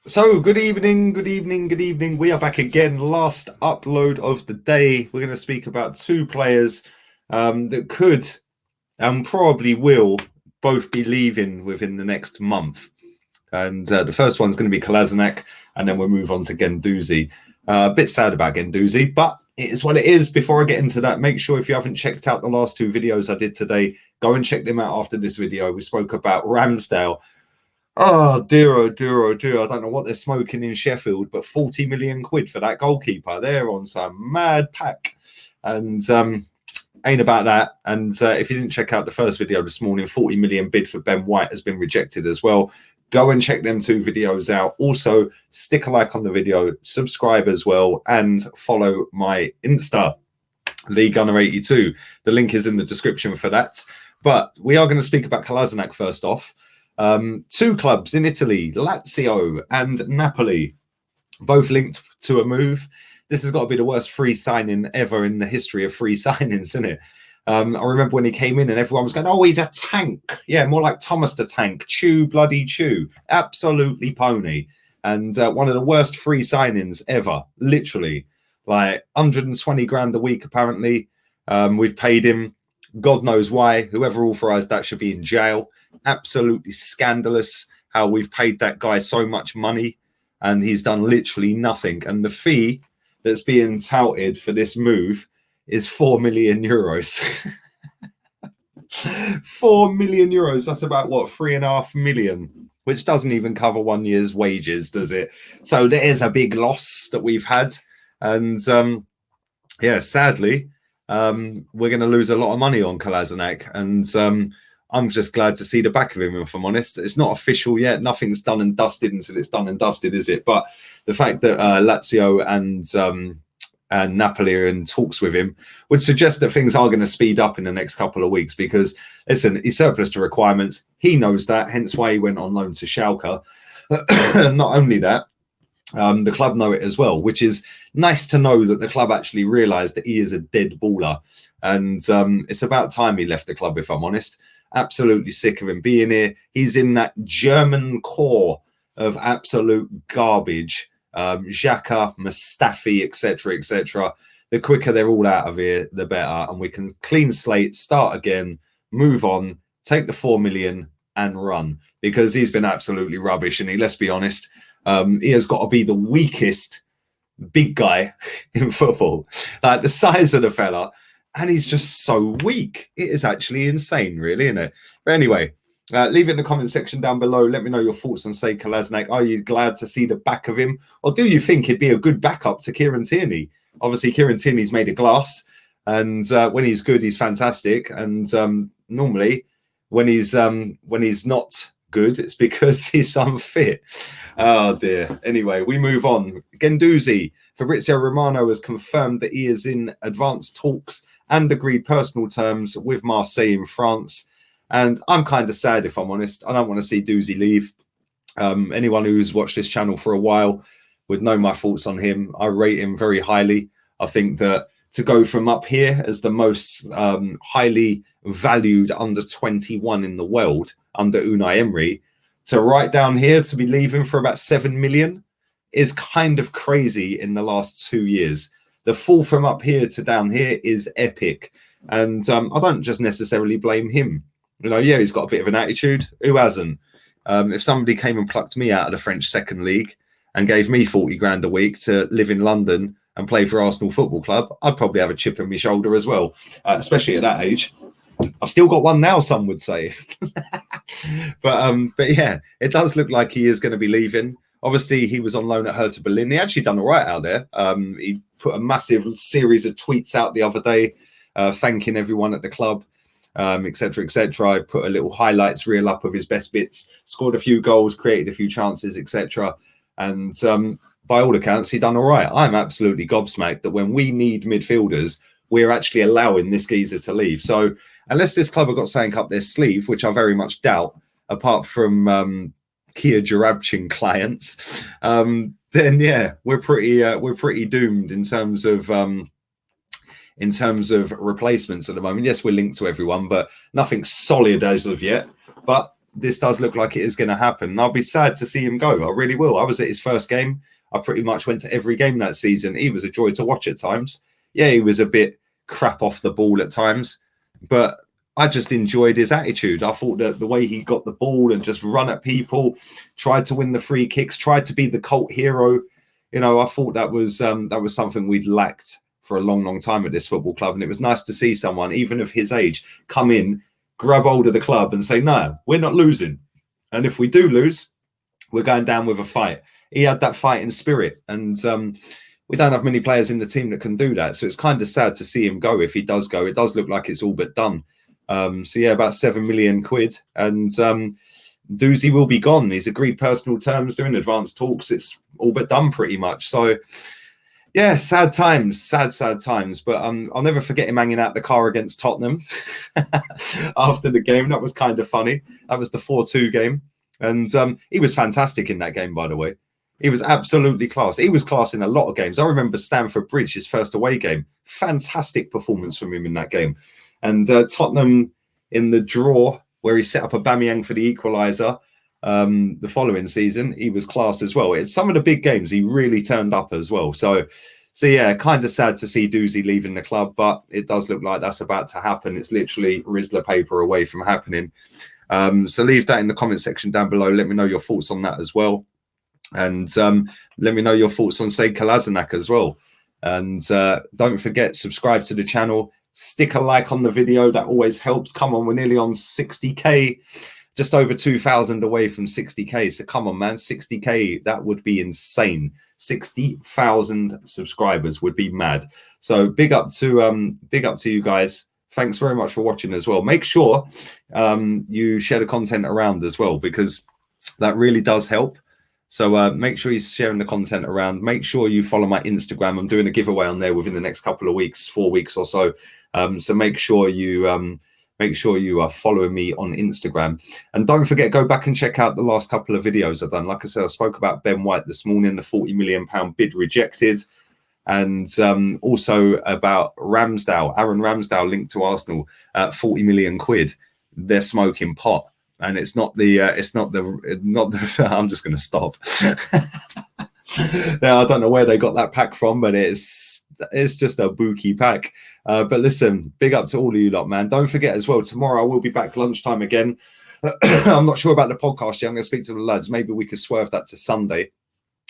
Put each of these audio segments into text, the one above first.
So, good evening, good evening, good evening. We are back again. Last upload of the day. We're going to speak about two players that could and probably will both be leaving within the next month. And the first one's going to be Kolasinac, and then we'll move on to Guendouzi. A bit sad about Guendouzi, but it is what it is. Before I get into that, make sure if you haven't checked out the last two videos I did today, go and check them out after this video. We spoke about Ramsdale. Oh dear, oh dear, oh dear. I don't know what they're smoking in Sheffield, but 40 million quid for that goalkeeper. They're on some mad pack. And ain't about that. And if you didn't check out the first video this morning, 40 million bid for Ben White has been rejected as well. Go and check them two videos out. Also, stick a like on the video, subscribe as well, and follow my Insta, Lee Gunner 82. The link is in the description for that. But we are going to speak about Kolasinac first off. Two clubs in Italy, Lazio and Napoli, both linked to a move. This has got to be the worst free signing ever in the history of free signings, isn't it? I remember when he came in and everyone was going, oh, he's a tank. Yeah, more like Thomas the Tank. Chew, bloody chew. Absolutely pony. And one of the worst free signings ever, literally. Like 120 grand a week, apparently. We've paid him. God knows why. Whoever authorised that should be in jail. Absolutely scandalous how we've paid that guy so much money and he's done literally nothing. And the fee that's being touted for this move is 4 million euros. 4 million euros. That's about what, 3.5 million, which doesn't even cover 1 year's wages, does it? So there is a big loss that we've had. And yeah, sadly, we're going to lose a lot of money on Kolasinac. And I'm just glad to see the back of him, if I'm honest. It's not official yet. Nothing's done and dusted until it's done and dusted, is it? But the fact that Lazio and Napoli are in talks with him would suggest that things are going to speed up in the next couple of weeks because, listen, he's surplus to requirements. He knows that, hence why he went on loan to Schalke. Not only that, the club know it as well, which is nice to know that the club actually realised that he is a dead baller. And it's about time he left the club, if I'm honest. Absolutely sick of him being here. He's in that German core of absolute garbage. Xhaka, Mustafi, etc., etc. The quicker they're all out of here, the better. And we can clean slate, start again, move on, take the 4 million and run. Because he's been absolutely rubbish. And let's be honest, he has got to be the weakest big guy in football. Like the size of the fella. And he's just so weak. It is actually insane, really, isn't it? But anyway, leave it in the comment section down below. Let me know your thoughts on, say, Kolasinac. Are you glad to see the back of him? Or do you think he'd be a good backup to Kieran Tierney? Obviously, Kieran Tierney's made of glass. And when he's good, he's fantastic. And normally, when he's not good, it's because he's unfit. Oh, dear. Anyway, we move on. Guendouzi. Fabrizio Romano has confirmed that he is in advanced talks and agreed personal terms with Marseille in France. And I'm kind of sad, if I'm honest. I don't want to see Doozy leave. Anyone who's watched this channel for a while would know my thoughts on him. I rate him very highly. I think that to go from up here as the most highly valued under 21 in the world under Unai Emery to right down here to be leaving for about 7 million is kind of crazy in the last 2 years. The fall from up here to down here is epic. And I don't just necessarily blame him. You know, yeah, he's got a bit of an attitude. Who hasn't? If somebody came and plucked me out of the French second league and gave me 40 grand a week to live in London and play for Arsenal Football Club, I'd probably have a chip in my shoulder as well, especially at that age. I've still got one now, some would say. But yeah, it does look like he is going to be leaving. Obviously, he was on loan at Hertha Berlin. He actually done all right out there. He put a massive series of tweets out the other day, thanking everyone at the club, etc., etc. I put a little highlights reel up of his best bits, scored a few goals, created a few chances, etc. And by all accounts, he done all right. I'm absolutely gobsmacked that when we need midfielders, we're actually allowing this geezer to leave. So unless this club have got something up their sleeve, which I very much doubt, apart from Kia Jarabchin clients, then yeah, we're pretty doomed in terms of replacements at the moment. Yes, we're linked to everyone, but nothing solid as of yet. But this does look like it is going to happen. And I'll be sad to see him go. I really will. I was at his first game. I pretty much went to every game that season. He was a joy to watch at times. Yeah, he was a bit crap off the ball at times, but I just enjoyed his attitude. I thought that the way he got the ball and just run at people, tried to win the free kicks, tried to be the cult hero. You know, I thought that was something we'd lacked for a long, long time at this football club. And it was nice to see someone, even of his age, come in, grab hold of the club and say, no, we're not losing. And if we do lose, we're going down with a fight. He had that fighting spirit. And we don't have many players in the team that can do that. So it's kind of sad to see him go. If he does go, it does look like it's all but done. So yeah, about 7 million quid. And Guendouzi will be gone. He's agreed personal terms, doing advanced talks. It's all but done pretty much. So yeah, sad times, sad times. But I'll never forget him hanging out the car against Tottenham after the game. That was kind of funny. That was the 4-2 game. And he was fantastic in that game, by the way. He was absolutely class. He was class in a lot of games. I remember Stamford Bridge, his first away game. Fantastic performance from him in that game. And Tottenham in the draw, where he set up Aubameyang for the equaliser the following season, he was class as well. It's some of the big games he really turned up as well. So yeah, kind of sad to see Guendouzi leaving the club, but it does look like that's about to happen. It's literally Rizla paper away from happening. So leave that in the comment section down below. Let me know your thoughts on that as well. And let me know your thoughts on Sead Kolasinac as well. And don't forget, subscribe to the channel. Stick a like on the video. That always helps. Come on, we're nearly on 60k. Just over 2,000 away from 60k. So come on, man, 60k, that would be insane. 60,000 subscribers would be mad. So big up to you guys. Thanks very much for watching as well. Make sure you share the content around as well, because that really does help. So make sure you're sharing the content around. Make sure you follow my Instagram. I'm doing a giveaway on there within the next couple of weeks, 4 weeks or so. So make sure you are following me on Instagram. And don't forget, go back and check out the last couple of videos I've done. Like I said, I spoke about Ben White this morning, the £40 million bid rejected. And also about Ramsdale, Aaron Ramsdale linked to Arsenal, 40 million quid. They're smoking pot. And it's not the I'm just going to stop. Now, I don't know where they got that pack from, but it's just a bookie pack. But listen, big up to all of you lot, man. Don't forget as well, tomorrow I will be back lunchtime again. I'm not sure about the podcast yet. I'm going to speak to the lads. Maybe we could swerve that to Sunday.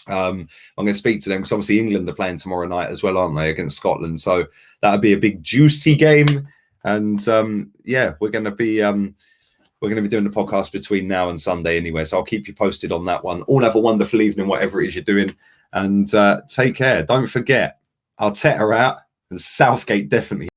I'm going to speak to them because obviously England are playing tomorrow night as well, aren't they, against Scotland? So that would be a big juicy game. And yeah, we're going to be doing the podcast between now and Sunday anyway. So I'll keep you posted on that one. All have a wonderful evening, whatever it is you're doing. And take care. Don't forget, Arteta out and Southgate definitely.